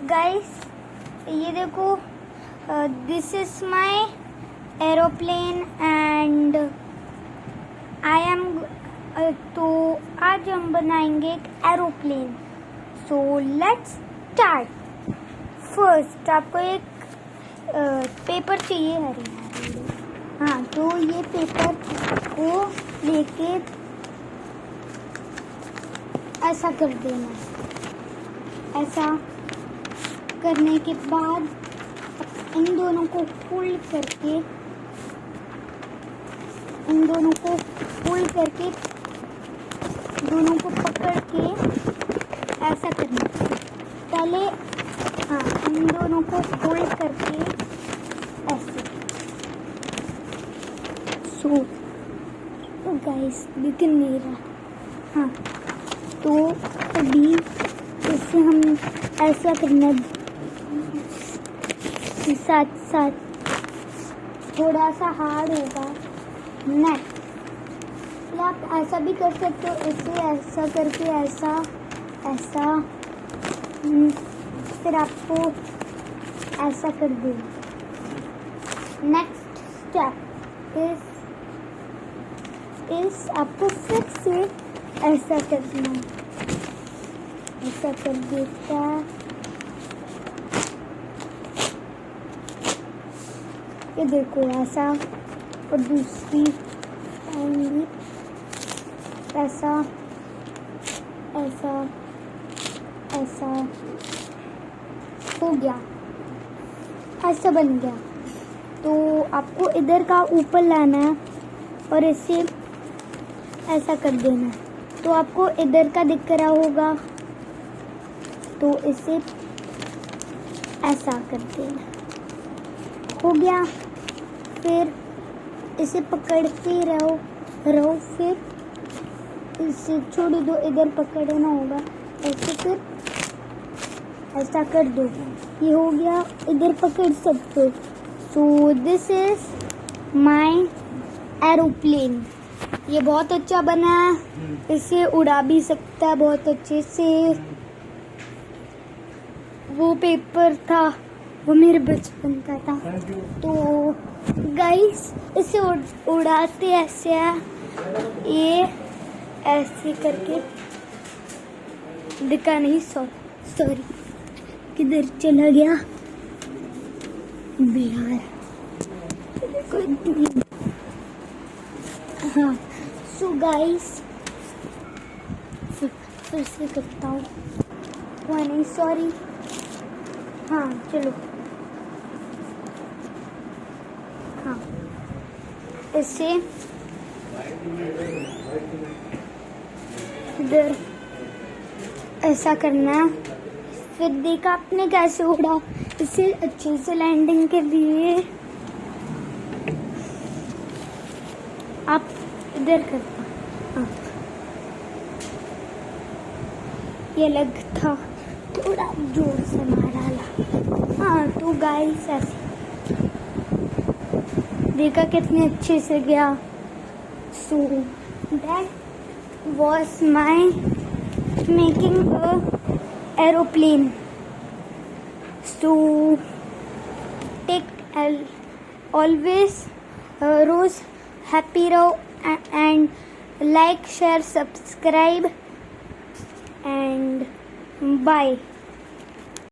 Guys ये देखो, this is my aeroplane and I am तो आज हम बनाएंगे एक aeroplane. So let's start. First आपको एक पेपर चाहिए। हाँ, तो ये पेपर को लेके ऐसा कर देना। ऐसा करने के बाद इन दोनों को फोल्ड करके दोनों को पकड़ के ऐसा करना। पहले हाँ, इन दोनों को फोल्ड करके ऐसे। सो गाइस यू कैन मेरा हाँ, तो अभी इसे हम ऐसा करना, साथ साथ थोड़ा सा हार्ड होगा। नेक्स्ट आप ऐसा भी कर सकते हो, इसे ऐसा करके ऐसा ऐसा, फिर आपको ऐसा कर दो। नेक्स्ट स्टेप इस आपको फिर से ऐसा करना। ऐसा कर देता, ये देखो ऐसा, और दूसरी आएंगी ऐसा ऐसा ऐसा, हो गया, ऐसा बन गया। तो आपको इधर का ऊपर लाना है और इसे ऐसा कर देना है। तो आपको इधर का दिख रहा होगा, तो इसे ऐसा कर देना। हो गया। फिर इसे पकड़ते रहो, फिर इसे छोड़ दो, इधर पकड़ना होगा ऐसे, फिर ऐसा कर दो। ये हो गया, इधर पकड़ सकते हो। So this is my aeroplane. ये बहुत अच्छा बना है, इसे उड़ा भी सकता है बहुत अच्छे से। वो पेपर था, वो मेरे बचपन का था। तो गाइस इसे उड़ाते ऐसे है, ये ऐसे करके दिखा नहीं, सॉरी किधर चला गया बिहार। हाँ, सो गाइस फिर से करता हूँ, नहीं सॉरी। हाँ चलो, हाँ इसे इधर ऐसा करना। फिर देखा आपने कैसे उड़ा। इसे अच्छे से लैंडिंग के लिए आप इधर करना। हाँ, ये अलग था, थोड़ा जोर से मारा ला। हाँ, तो गाइस ऐसे देखा कितने अच्छे से गया। So that was my making a aeroplane. So take always rose happy रहो and like, share, subscribe and bye.